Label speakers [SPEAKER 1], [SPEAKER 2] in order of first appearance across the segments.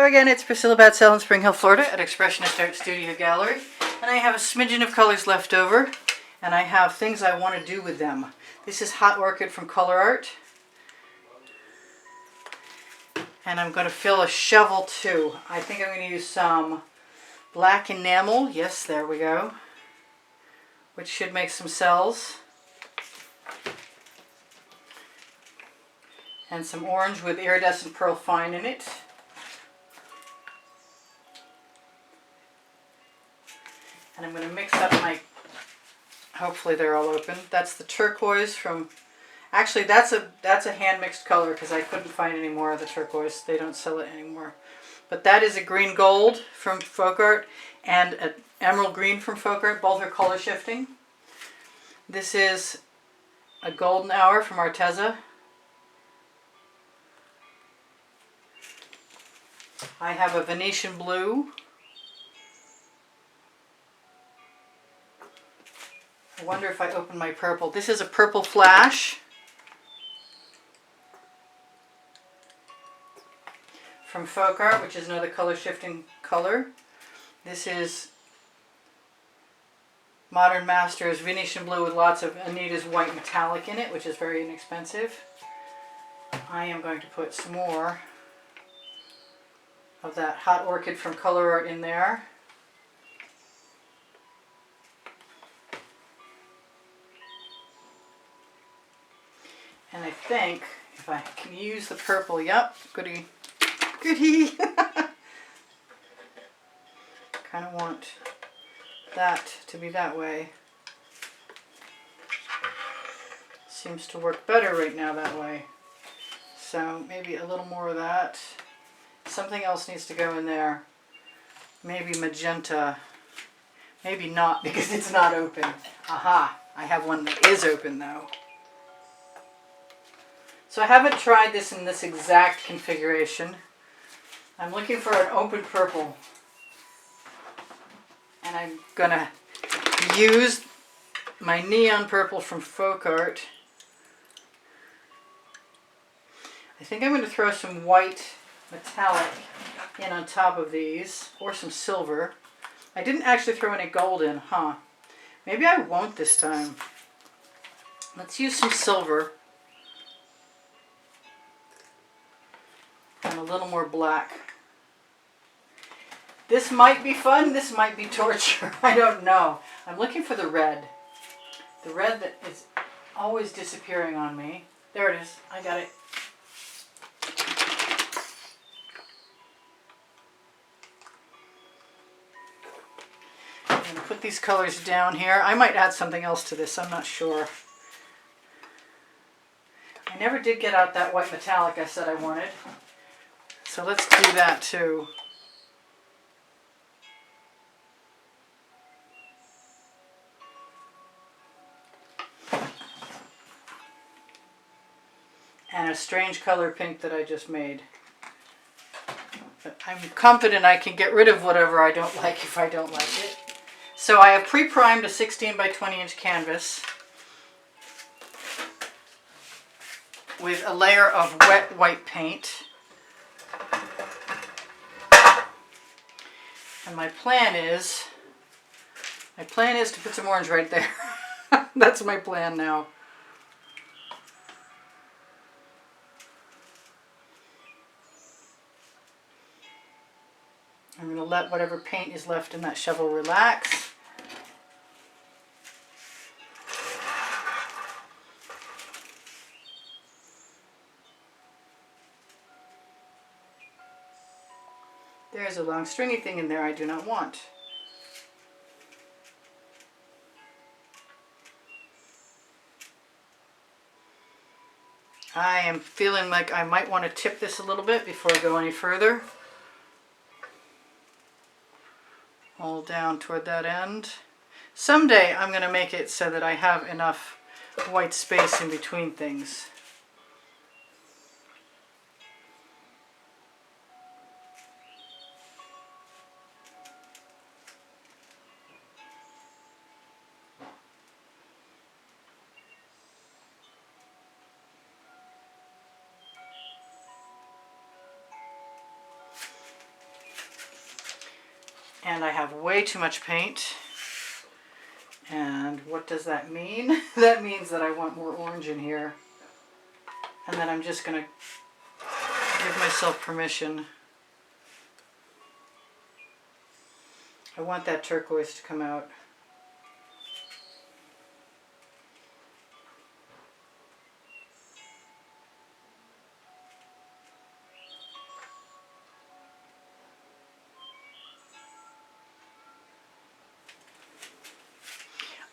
[SPEAKER 1] again, it's Priscilla Batzell in Spring Hill, Florida at Expressionist Art Studio Gallery. And I have a smidgen of colors left over, and I have things I want to do with them. This is Hot Orchid from Color Art. And I'm going to fill a shovel too. I think I'm going to use some black enamel. Yes, there we go. Which should make some cells. And some orange with iridescent pearl fine in it. And I'm going to mix up my, hopefully they're all open. That's the turquoise from, actually that's a hand mixed color because I couldn't find any more of the turquoise. They don't sell it anymore. But that is a green gold from Folk Art and an emerald green from Folk Art. Both are color shifting. This is a golden hour from Arteza. I have a Venetian blue. I wonder if I open my purple. This is a purple flash from Folk Art, which is another color shifting color. This is Modern Masters Venetian blue with lots of Anita's white metallic in it, which is very inexpensive. I am going to put some more of that Hot Orchid from Color Art in there. And I think if I can use the purple, yep, goody, goody. Kind of want that to be that way. Seems to work better right now that way. So maybe a little more of that. Something else needs to go in there. Maybe magenta. Maybe not because it's not open. Aha, I have one that is open though. So I haven't tried this in this exact configuration. I'm looking for an open purple. And I'm going to use my neon purple from Folk Art. I think I'm going to throw some white metallic in on top of these, or some silver. I didn't actually throw any gold in, huh? Maybe I won't this time. Let's use some silver. And a little more black. This might be fun, this might be torture. I don't know. I'm looking for the red. The red that is always disappearing on me. There it is. I got it. I'm going to put these colors down here. I might add something else to this. I'm not sure. I never did get out that white metallic I said I wanted. So let's do that too. And a strange color pink that I just made. But I'm confident I can get rid of whatever I don't like if I don't like it. So I have pre-primed a 16 by 20 inch canvas with a layer of wet white paint. And my plan is to put some orange right there. That's my plan now. I'm going to let whatever paint is left in that shovel relax. There's a long stringy thing in there I do not want. I am feeling like I might want to tip this a little bit before I go any further. All down toward that end. Someday I'm going to make it so that I have enough white space in between things. And I have way too much paint. And what does that mean? That means that I want more orange in here. And then I'm just going to give myself permission. I want that turquoise to come out.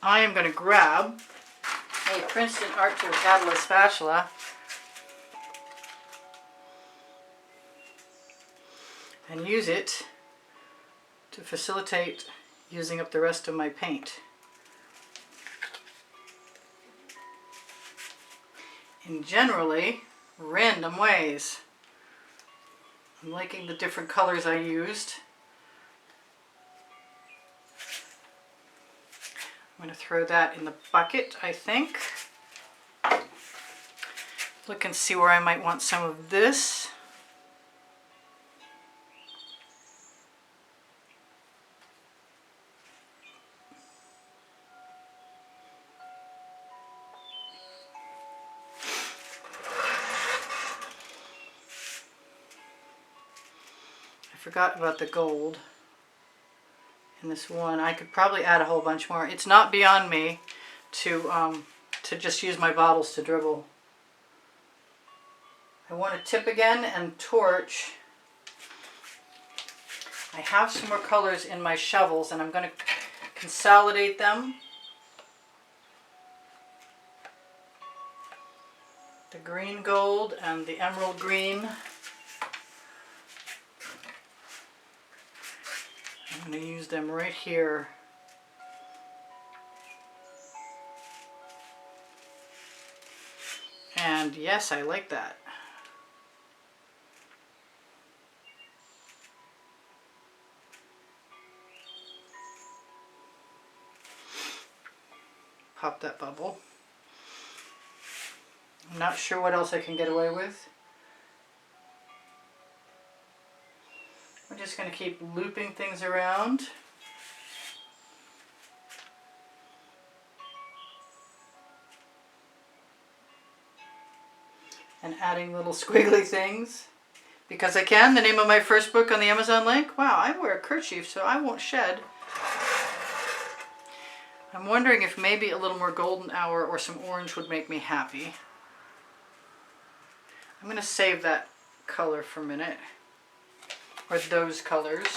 [SPEAKER 1] I am going to grab a Princeton Art Tool Catalyst spatula and use it to facilitate using up the rest of my paint. In generally random ways. I'm liking the different colors I used. I'm going to throw that in the bucket, I think. Look and see where I might want some of this. I forgot about the gold. In this one, I could probably add a whole bunch more. It's not beyond me to just use my bottles to dribble. I want to tip again and torch. I have some more colors in my shovels and I'm going to consolidate them. The green gold and the emerald green. I'm going to use them right here. And yes, I like that. Pop that bubble. I'm not sure what else I can get away with. I'm just going to keep looping things around. And adding little squiggly things. Because I can. The name of my first book on the Amazon link. Wow, I wear a kerchief so I won't shed. I'm wondering if maybe a little more golden hour or some orange would make me happy. I'm going to save that color for a minute. Or those colors.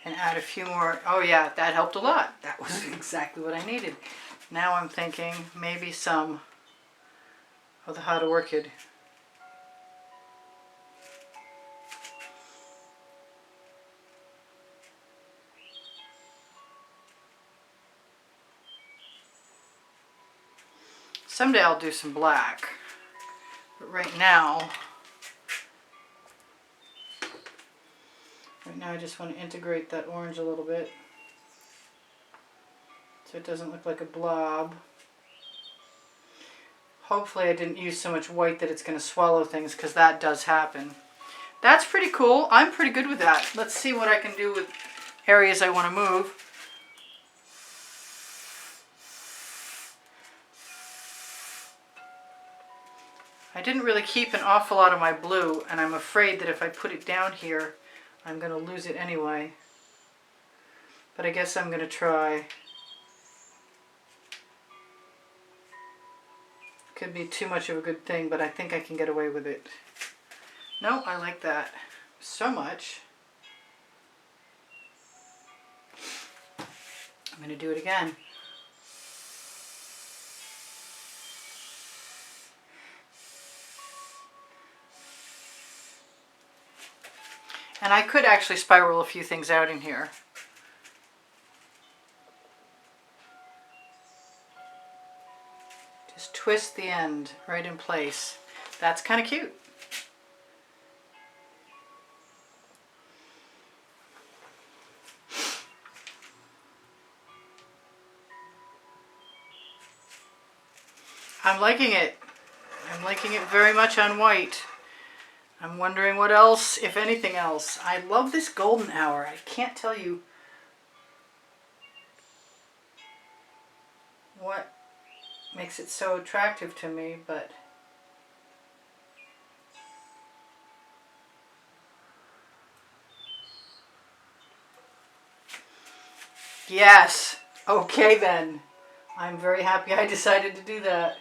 [SPEAKER 1] And add a few more. Oh yeah, that helped a lot. That was exactly what I needed. Now I'm thinking maybe some of the Hot Orchid. Someday I'll do some black, but right now I just want to integrate that orange a little bit so it doesn't look like a blob. Hopefully I didn't use so much white that it's going to swallow things, because that does happen. That's pretty cool. I'm pretty good with that. Let's see what I can do with areas I want to move. I didn't really keep an awful lot of my blue, and I'm afraid that if I put it down here, I'm going to lose it anyway. But I guess I'm going to try. Could be too much of a good thing, but I think I can get away with it. No, I like that so much. I'm going to do it again. And I could actually spiral a few things out in here. Just twist the end right in place. That's kind of cute. I'm liking it. I'm liking it very much on white. I'm wondering what else, if anything else. I love this golden hour. I can't tell you what makes it so attractive to me, but yes. Okay then. I'm very happy I decided to do that.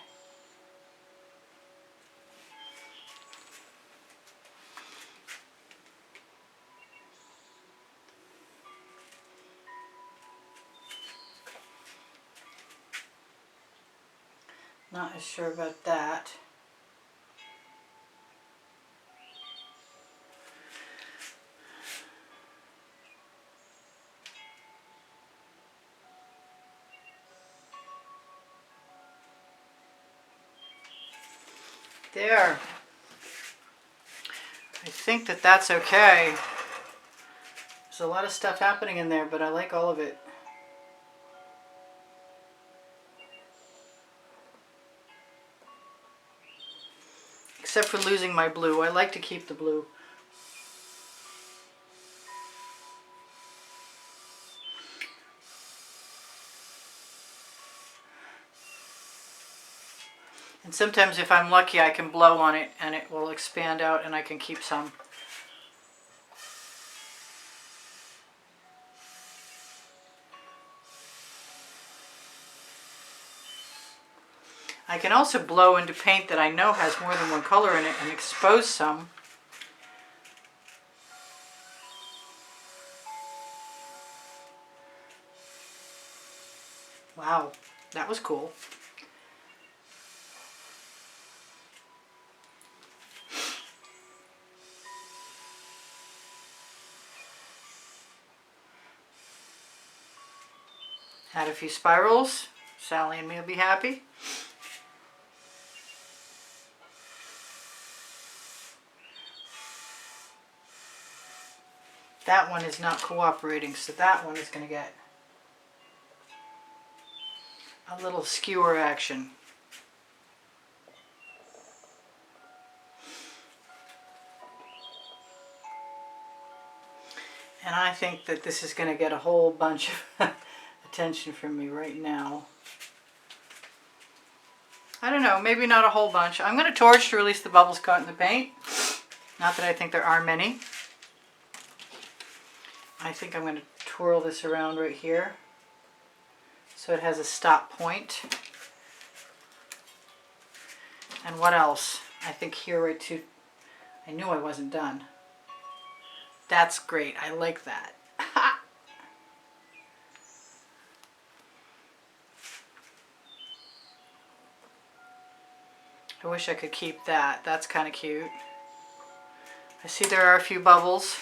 [SPEAKER 1] Not as sure about that. There. I think that that's okay. There's a lot of stuff happening in there, but I like all of it. Except for losing my blue. I like to keep the blue. And sometimes if I'm lucky I can blow on it and it will expand out and I can keep some. I can also blow into paint that I know has more than one color in it and expose some. Wow, that was cool. Add a few spirals. Sally and me will be happy. That one is not cooperating, so that one is going to get a little skewer action. And I think that this is going to get a whole bunch of attention from me right now. I don't know, maybe not a whole bunch. I'm going to torch to release the bubbles caught in the paint. Not that I think there are many. I think I'm going to twirl this around right here so it has a stop point. And what else? I think here right too. I knew I wasn't done. That's great. I like that. I wish I could keep that. That's kind of cute. I see there are a few bubbles.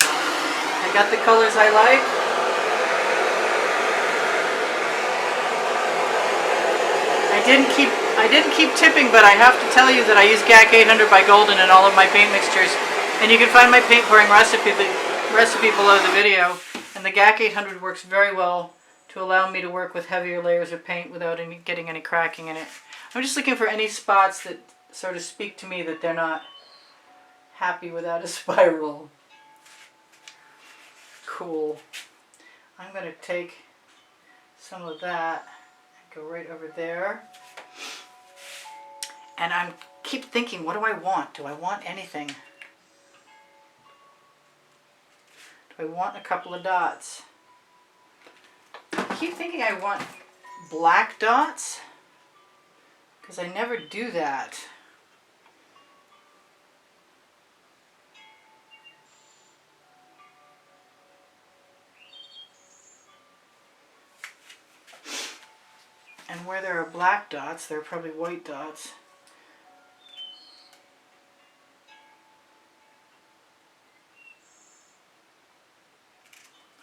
[SPEAKER 1] I got the colors I like. I didn't keep tipping, but I have to tell you that I use GAC 800 by Golden in all of my paint mixtures. And you can find my paint pouring recipe below the video. And the GAC 800 works very well to allow me to work with heavier layers of paint without getting any cracking in it. I'm just looking for any spots that sort of speak to me that they're not happy without a spiral. Cool. I'm going to take some of that and go right over there. And I keep thinking, what do I want? Do I want anything? Do I want a couple of dots? I keep thinking I want black dots, because I never do that. And where there are black dots, there are probably white dots.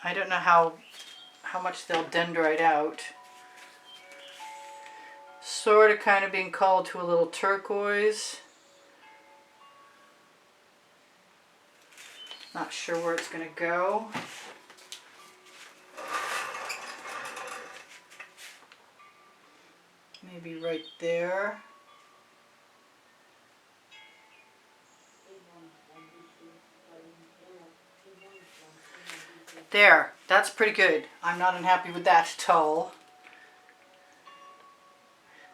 [SPEAKER 1] I don't know how much they'll dendrite out. Sort of kind of being called to a little turquoise. Not sure where it's going to go. maybe right there. There, that's pretty good. I'm not unhappy with that at all.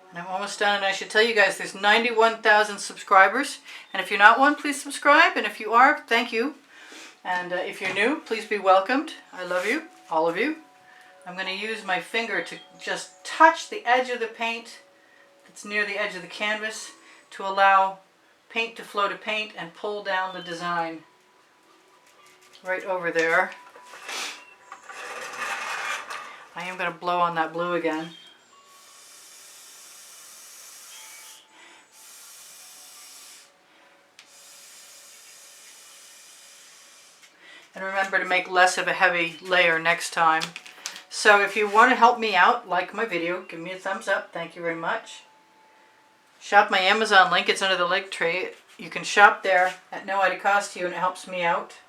[SPEAKER 1] And I'm almost done, and I should tell you guys there's 91,000 subscribers. And if you're not one, please subscribe. And if you are, thank you. And if you're new, please be welcomed. I love you, all of you. I'm going to use my finger to just touch the edge of the paint that's near the edge of the canvas to allow paint to flow to paint and pull down the design right over there. I am going to blow on that blue again. And remember to make less of a heavy layer next time. So if you want to help me out, like my video, give me a thumbs up. Thank you very much. Shop my Amazon link. It's under the link tree. You can shop there at no added cost to you, and it helps me out.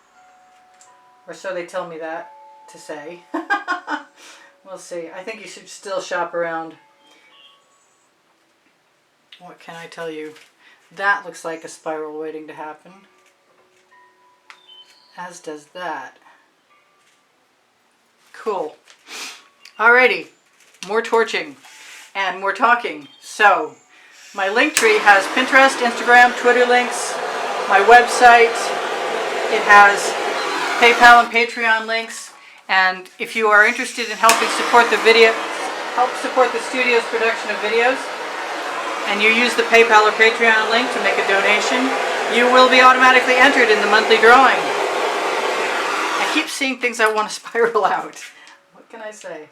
[SPEAKER 1] Or so they tell me that to say. We'll see. I think you should still shop around. What can I tell you? That looks like a spiral waiting to happen. As does that. Cool. Alrighty. More torching and more talking. So, my link tree has Pinterest, Instagram, Twitter links, my website. It has PayPal and Patreon links. And if you are interested in helping support the studio's production of videos, and you use the PayPal or Patreon link to make a donation, you will be automatically entered in the monthly drawing. I keep seeing things I want to spiral out. What can I say?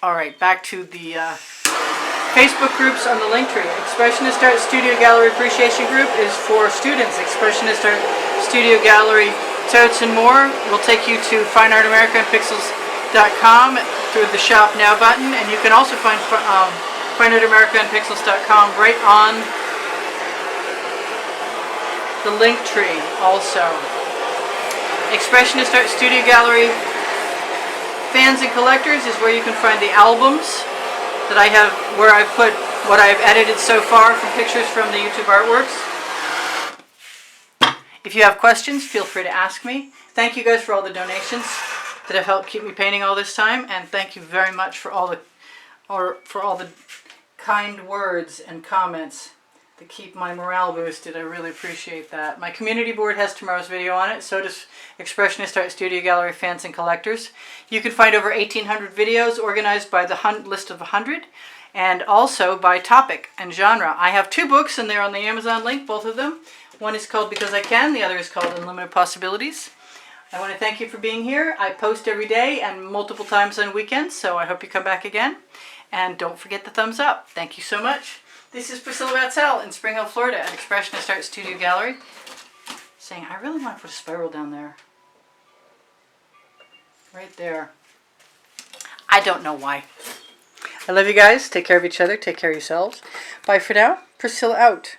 [SPEAKER 1] Alright, back to the Facebook groups on the link tree. Expressionist Art Studio Gallery Appreciation Group is for students. Expressionist Art Studio Gallery Totes and More will take you to fineartamericaandpixels.com through the Shop Now button, and you can also find fineartamericaandpixels.com right on the link tree also. Expressionist Art Studio Gallery Fans and Collectors is where you can find the albums that I have, where I've put what I've edited so far from pictures from the YouTube artworks. If you have questions, feel free to ask me. Thank you guys for all the donations that have helped keep me painting all this time, and thank you very much for all the kind words and comments that keep my morale boosted. I really appreciate that. My community board has tomorrow's video on it. So does Expressionist Art Studio Gallery Fans and Collectors. You can find over 1,800 videos organized by the list of 100 and also by topic and genre. I have 2 books and they're on the Amazon link, both of them. One is called Because I Can, the other is called Unlimited Possibilities. I want to thank you for being here. I post every day and multiple times on weekends, so I hope you come back again. And don't forget the thumbs up. Thank you so much. This is Priscilla Batzell in Spring Hill, Florida at Expressionist Art Studio Gallery, saying I really want to put a spiral down there. Right there. I don't know why. I love you guys. Take care of each other. Take care of yourselves. Bye for now. Priscilla out.